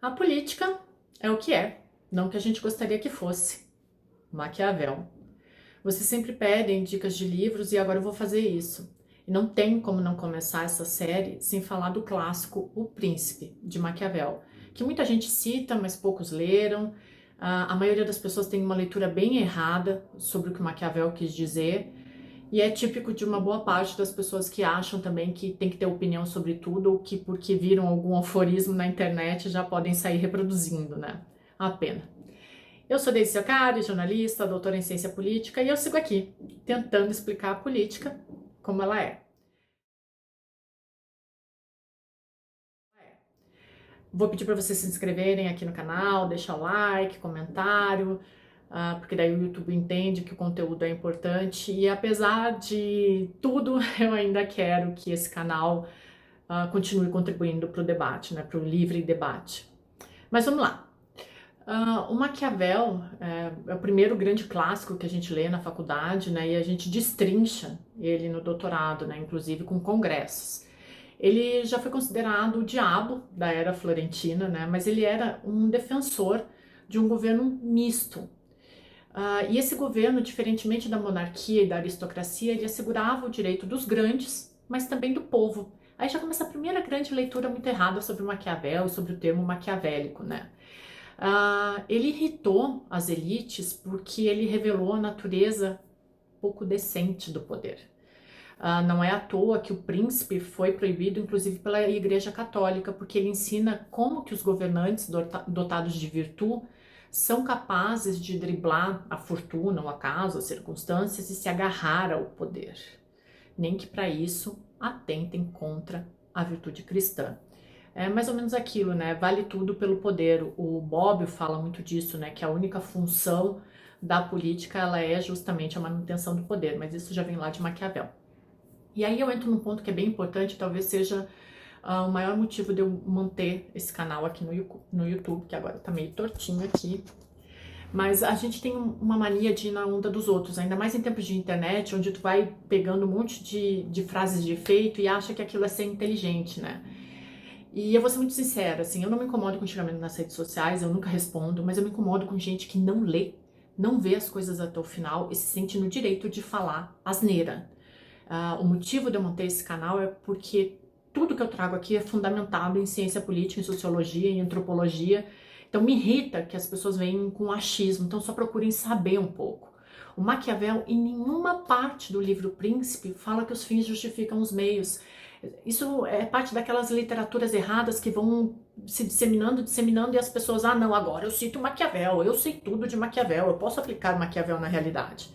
A política é o que é, não o que a gente gostaria que fosse. Maquiavel. Vocês sempre pedem dicas de livros e agora eu vou fazer isso. E não tem como não começar essa série sem falar do clássico O Príncipe, de Maquiavel, que muita gente cita, mas poucos leram. A maioria das pessoas tem uma leitura bem errada sobre o que Maquiavel quis dizer. E é típico de uma boa parte das pessoas que acham também que tem que ter opinião sobre tudo, ou que porque viram algum aforismo na internet já podem sair reproduzindo, né? A pena. Eu sou Deise Ocari, jornalista, doutora em ciência política, e eu sigo aqui, tentando explicar a política como ela é. Vou pedir para vocês se inscreverem aqui no canal, deixar o like, comentário, porque daí o YouTube entende que o conteúdo é importante. E apesar de tudo, eu ainda quero que esse canal continue contribuindo para o debate, né, para o livre debate. Mas vamos lá. O Maquiavel é o primeiro grande clássico que a gente lê na faculdade, né, e a gente destrincha ele no doutorado, né, inclusive com congressos. Ele já foi considerado o diabo da era florentina, né, mas ele era um defensor de um governo misto. E esse governo, diferentemente da monarquia e da aristocracia, ele assegurava o direito dos grandes, mas também do povo. Aí já começa a primeira grande leitura muito errada sobre Maquiavel e sobre o termo maquiavélico, né? Ele irritou as elites porque ele revelou a natureza pouco decente do poder. Não é à toa que o príncipe foi proibido, inclusive pela Igreja Católica, porque ele ensina como que os governantes dotados de virtude são capazes de driblar a fortuna, o acaso, as circunstâncias e se agarrar ao poder. Nem que para isso atentem contra a virtude cristã. É mais ou menos aquilo, né? Vale tudo pelo poder. O Bobbio fala muito disso, né? Que a única função da política ela é justamente a manutenção do poder, mas isso já vem lá de Maquiavel. E aí eu entro num ponto que é bem importante, talvez seja o maior motivo de eu manter esse canal aqui no YouTube, que agora tá meio tortinho aqui. Mas a gente tem uma mania de ir na onda dos outros, ainda mais em tempos de internet, onde tu vai pegando um monte de frases de efeito e acha que aquilo é ser inteligente, né? E eu vou ser muito sincera, assim, eu não me incomodo com xingamento nas redes sociais, eu nunca respondo, mas eu me incomodo com gente que não lê, não vê as coisas até o final e se sente no direito de falar asneira. O motivo de eu manter esse canal é porque tudo que eu trago aqui é fundamentado em ciência política, em sociologia, em antropologia. Então me irrita que as pessoas venham com achismo, então só procurem saber um pouco. O Maquiavel, em nenhuma parte do livro Príncipe, fala que os fins justificam os meios. Isso é parte daquelas literaturas erradas que vão se disseminando, e as pessoas, não, agora eu cito Maquiavel, eu sei tudo de Maquiavel, eu posso aplicar Maquiavel na realidade.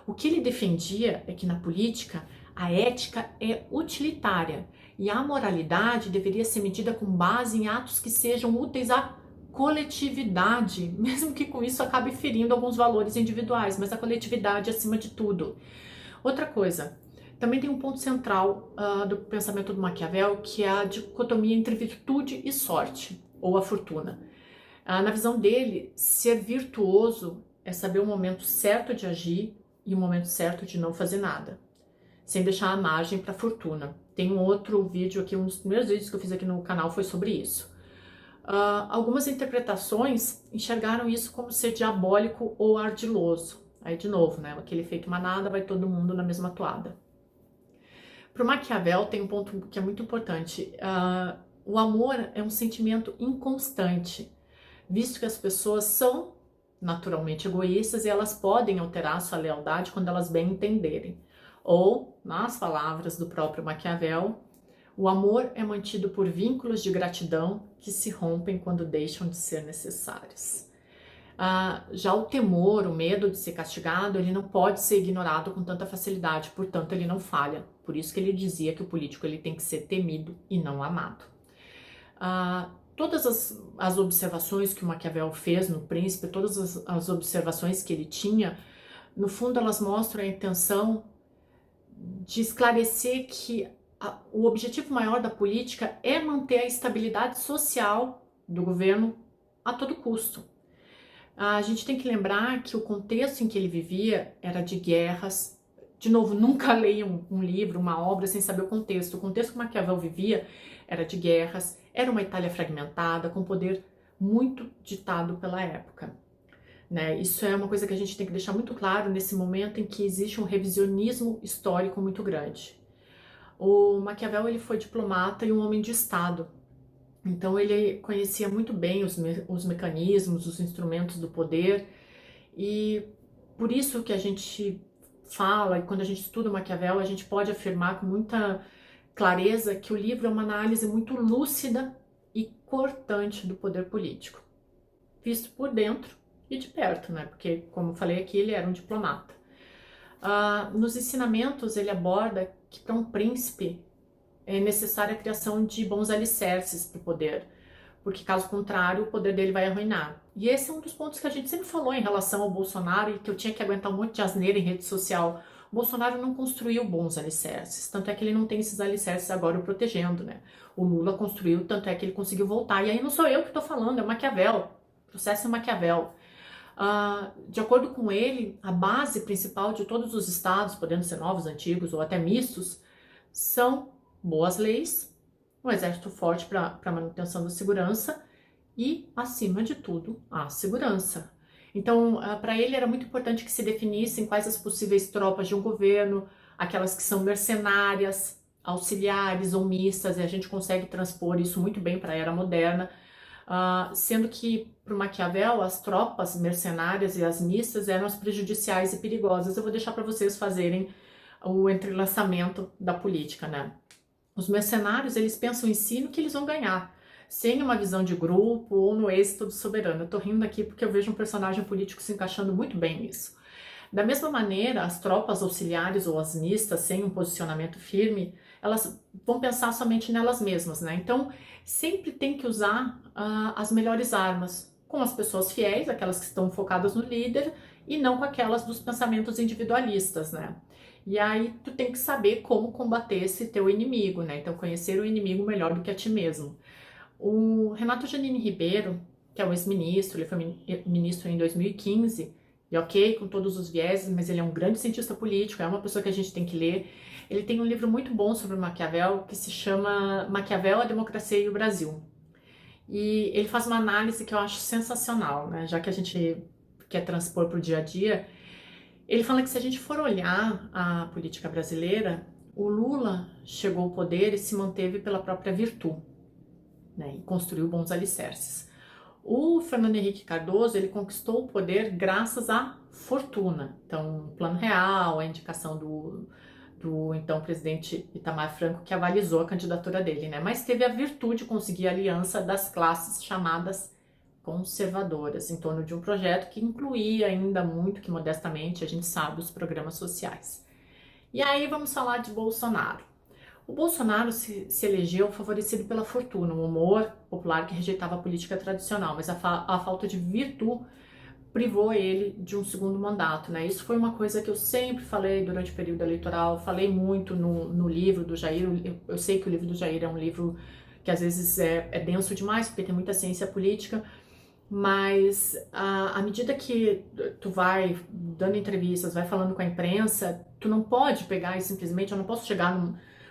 O que ele defendia é que na política a ética é utilitária e a moralidade deveria ser medida com base em atos que sejam úteis à coletividade, mesmo que com isso acabe ferindo alguns valores individuais, mas a coletividade acima de tudo. Outra coisa, também tem um ponto central do pensamento do Maquiavel, que é a dicotomia entre virtude e sorte, ou a fortuna. Na visão dele, ser virtuoso é saber o momento certo de agir e o momento certo de não fazer nada, sem deixar a margem para a fortuna. Tem um outro vídeo aqui, um dos primeiros vídeos que eu fiz aqui no canal foi sobre isso. Algumas interpretações enxergaram isso como ser diabólico ou ardiloso. Aí de novo, né, aquele efeito manada, vai todo mundo na mesma toada. Para o Maquiavel tem um ponto que é muito importante. O amor é um sentimento inconstante, visto que as pessoas são naturalmente egoístas e elas podem alterar sua lealdade quando elas bem entenderem. Ou, nas palavras do próprio Maquiavel, o amor é mantido por vínculos de gratidão que se rompem quando deixam de ser necessários. Já o temor, o medo de ser castigado, ele não pode ser ignorado com tanta facilidade, portanto ele não falha. Por isso que ele dizia que o político ele tem que ser temido e não amado. Todas as observações que o Maquiavel fez no Príncipe, todas as observações que ele tinha, no fundo elas mostram a intenção de esclarecer que o objetivo maior da política é manter a estabilidade social do governo a todo custo. A gente tem que lembrar que o contexto em que ele vivia era de guerras. De novo, nunca leia um livro, uma obra sem saber o contexto. O contexto que Maquiavel vivia era de guerras, era uma Itália fragmentada, com poder muito ditado pela época, né? Isso é uma coisa que a gente tem que deixar muito claro nesse momento em que existe um revisionismo histórico muito grande. O Maquiavel, ele foi diplomata e um homem de Estado, então ele conhecia muito bem os mecanismos, os instrumentos do poder, e por isso que a gente fala, e quando a gente estuda o Maquiavel, a gente pode afirmar com muita clareza que o livro é uma análise muito lúcida e cortante do poder político, visto por dentro e de perto, né? Porque, como eu falei aqui, ele era um diplomata. Nos ensinamentos, ele aborda que para um príncipe é necessária a criação de bons alicerces para o poder, porque caso contrário, o poder dele vai arruinar. E esse é um dos pontos que a gente sempre falou em relação ao Bolsonaro e que eu tinha que aguentar um monte de asneira em rede social. O Bolsonaro não construiu bons alicerces, tanto é que ele não tem esses alicerces agora o protegendo, né? O Lula construiu, tanto é que ele conseguiu voltar. E aí não sou eu que estou falando, é o Maquiavel. O processo é Maquiavel. De acordo com ele, a base principal de todos os estados, podendo ser novos, antigos ou até mistos, são boas leis, um exército forte para a manutenção da segurança e, acima de tudo, a segurança. Então, para ele era muito importante que se definissem quais as possíveis tropas de um governo, aquelas que são mercenárias, auxiliares ou mistas, e a gente consegue transpor isso muito bem para a era moderna, sendo que para o Maquiavel as tropas mercenárias e as mistas eram as prejudiciais e perigosas. Eu vou deixar para vocês fazerem o entrelaçamento da política, né? Os mercenários, eles pensam em si no que eles vão ganhar, sem uma visão de grupo ou no êxito do soberano. Eu tô rindo aqui porque eu vejo um personagem político se encaixando muito bem nisso. Da mesma maneira, as tropas auxiliares ou as mistas, sem um posicionamento firme, elas vão pensar somente nelas mesmas, né? Então, sempre tem que usar as melhores armas, com as pessoas fiéis, aquelas que estão focadas no líder, e não com aquelas dos pensamentos individualistas, né? E aí tu tem que saber como combater esse teu inimigo, né? Então conhecer o inimigo melhor do que a ti mesmo. O Renato Janine Ribeiro, que é um ex-ministro, ele foi ministro em 2015, e ok, com todos os vieses, mas ele é um grande cientista político, é uma pessoa que a gente tem que ler. Ele tem um livro muito bom sobre Maquiavel, que se chama Maquiavel, a Democracia e o Brasil. E ele faz uma análise que eu acho sensacional, né? Já que a gente quer transpor para o dia a dia, ele fala que se a gente for olhar a política brasileira, o Lula chegou ao poder e se manteve pela própria virtude, né, e construiu bons alicerces. O Fernando Henrique Cardoso, ele conquistou o poder graças à fortuna. Então, o Plano Real, a indicação do então presidente Itamar Franco, que avalizou a candidatura dele, né? Mas teve a virtude de conseguir a aliança das classes chamadas conservadoras, em torno de um projeto que incluía ainda muito, que modestamente a gente sabe, os programas sociais. E aí vamos falar de Bolsonaro. O Bolsonaro se elegeu favorecido pela fortuna, um humor popular que rejeitava a política tradicional, mas a falta de virtude privou ele de um segundo mandato, né? Isso foi uma coisa que eu sempre falei durante o período eleitoral, falei muito no livro do Jair. Eu sei que o livro do Jair é um livro que às vezes é denso demais, porque tem muita ciência política, mas à medida que tu vai dando entrevistas, vai falando com a imprensa, tu não pode pegar e simplesmente, eu não posso chegar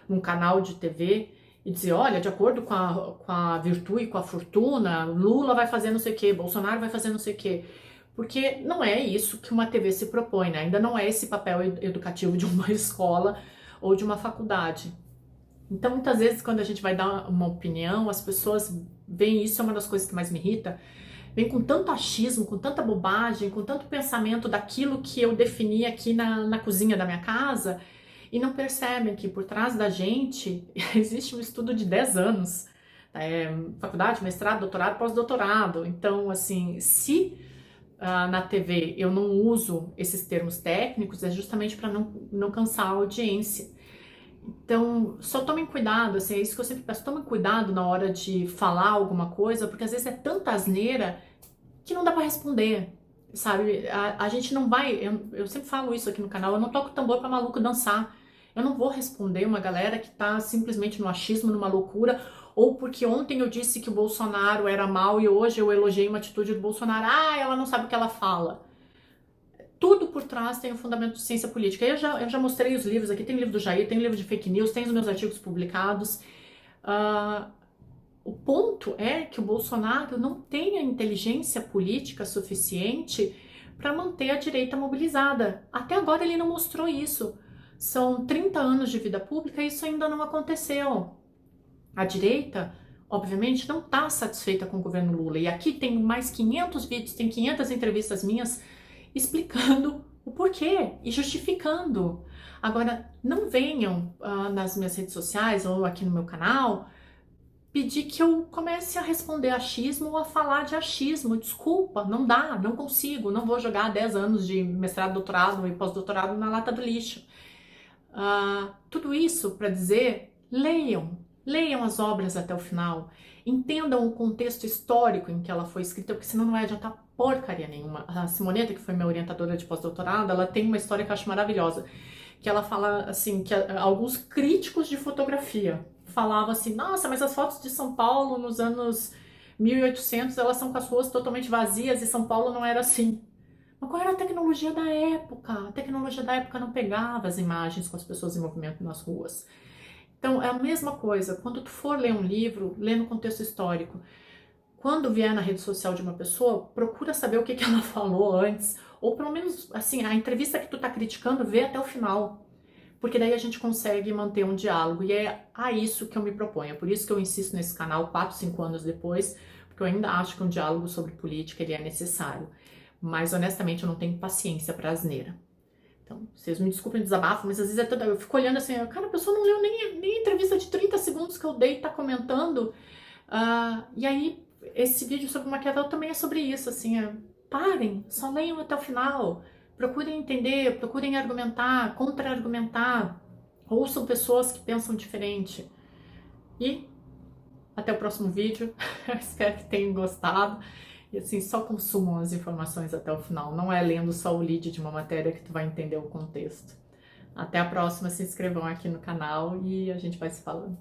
num canal de TV e dizer, olha, de acordo com a virtude e com a fortuna, Lula vai fazer não sei o que, Bolsonaro vai fazer não sei o que, porque não é isso que uma TV se propõe, né? Ainda não é esse papel educativo de uma escola ou de uma faculdade. Então, muitas vezes, quando a gente vai dar uma opinião, as pessoas veem isso, é uma das coisas que mais me irrita, vem com tanto achismo, com tanta bobagem, com tanto pensamento daquilo que eu defini aqui na cozinha da minha casa, e não percebem que por trás da gente existe um estudo de 10 anos, faculdade, mestrado, doutorado, pós-doutorado. Então, assim, se na TV eu não uso esses termos técnicos, é justamente para não cansar a audiência. Então, só tomem cuidado, assim, é isso que eu sempre peço, tomem cuidado na hora de falar alguma coisa, porque às vezes é tanta asneira que não dá para responder, sabe? A gente não vai, eu sempre falo isso aqui no canal, eu não toco tambor para maluco dançar. Eu não vou responder uma galera que tá simplesmente no achismo, numa loucura, ou porque ontem eu disse que o Bolsonaro era mal e hoje eu elogiei uma atitude do Bolsonaro, ela não sabe o que ela fala. Tudo por trás tem um fundamento de ciência política. Eu já mostrei os livros aqui, tem livro do Jair, tem livro de fake news, tem os meus artigos publicados. O ponto é que o Bolsonaro não tem a inteligência política suficiente para manter a direita mobilizada. Até agora ele não mostrou isso. São 30 anos de vida pública e isso ainda não aconteceu. A direita, obviamente, não está satisfeita com o governo Lula. E aqui tem mais 500 vídeos, tem 500 entrevistas minhas explicando o porquê e justificando. Agora, não venham nas minhas redes sociais ou aqui no meu canal pedir que eu comece a responder achismo ou a falar de achismo. Desculpa, não dá, não consigo, não vou jogar 10 anos de mestrado, doutorado e pós-doutorado na lata do lixo. Tudo isso para dizer, leiam as obras até o final, entendam o contexto histórico em que ela foi escrita, porque senão não vai adiantar porcaria nenhuma. A Simoneta, que foi minha orientadora de pós-doutorado, ela tem uma história que eu acho maravilhosa, que ela fala assim, que alguns críticos de fotografia falavam assim, nossa, mas as fotos de São Paulo nos anos 1800, elas são com as ruas totalmente vazias e São Paulo não era assim. Mas qual era a tecnologia da época? A tecnologia da época não pegava as imagens com as pessoas em movimento nas ruas. Então, é a mesma coisa. Quando tu for ler um livro, lê no contexto histórico. Quando vier na rede social de uma pessoa, procura saber o que ela falou antes. Ou pelo menos, assim, a entrevista que tu tá criticando, vê até o final. Porque daí a gente consegue manter um diálogo. E é a isso que eu me proponho. É por isso que eu insisto nesse canal 4, 5 anos depois. Porque eu ainda acho que um diálogo sobre política ele é necessário. Mas, honestamente, eu não tenho paciência pra asneira. Então, vocês me desculpem o desabafo, mas às vezes eu fico olhando assim, cara, a pessoa não leu nem a entrevista de 30 segundos que eu dei e tá comentando. E aí, esse vídeo sobre Maquiavel também é sobre isso, assim, parem, só leiam até o final, procurem entender, procurem argumentar, contra-argumentar, ouçam pessoas que pensam diferente. E até o próximo vídeo, eu espero que tenham gostado. E assim, só consumam as informações até o final. Não é lendo só o lead de uma matéria que tu vai entender o contexto. Até a próxima, se inscrevam aqui no canal e a gente vai se falando.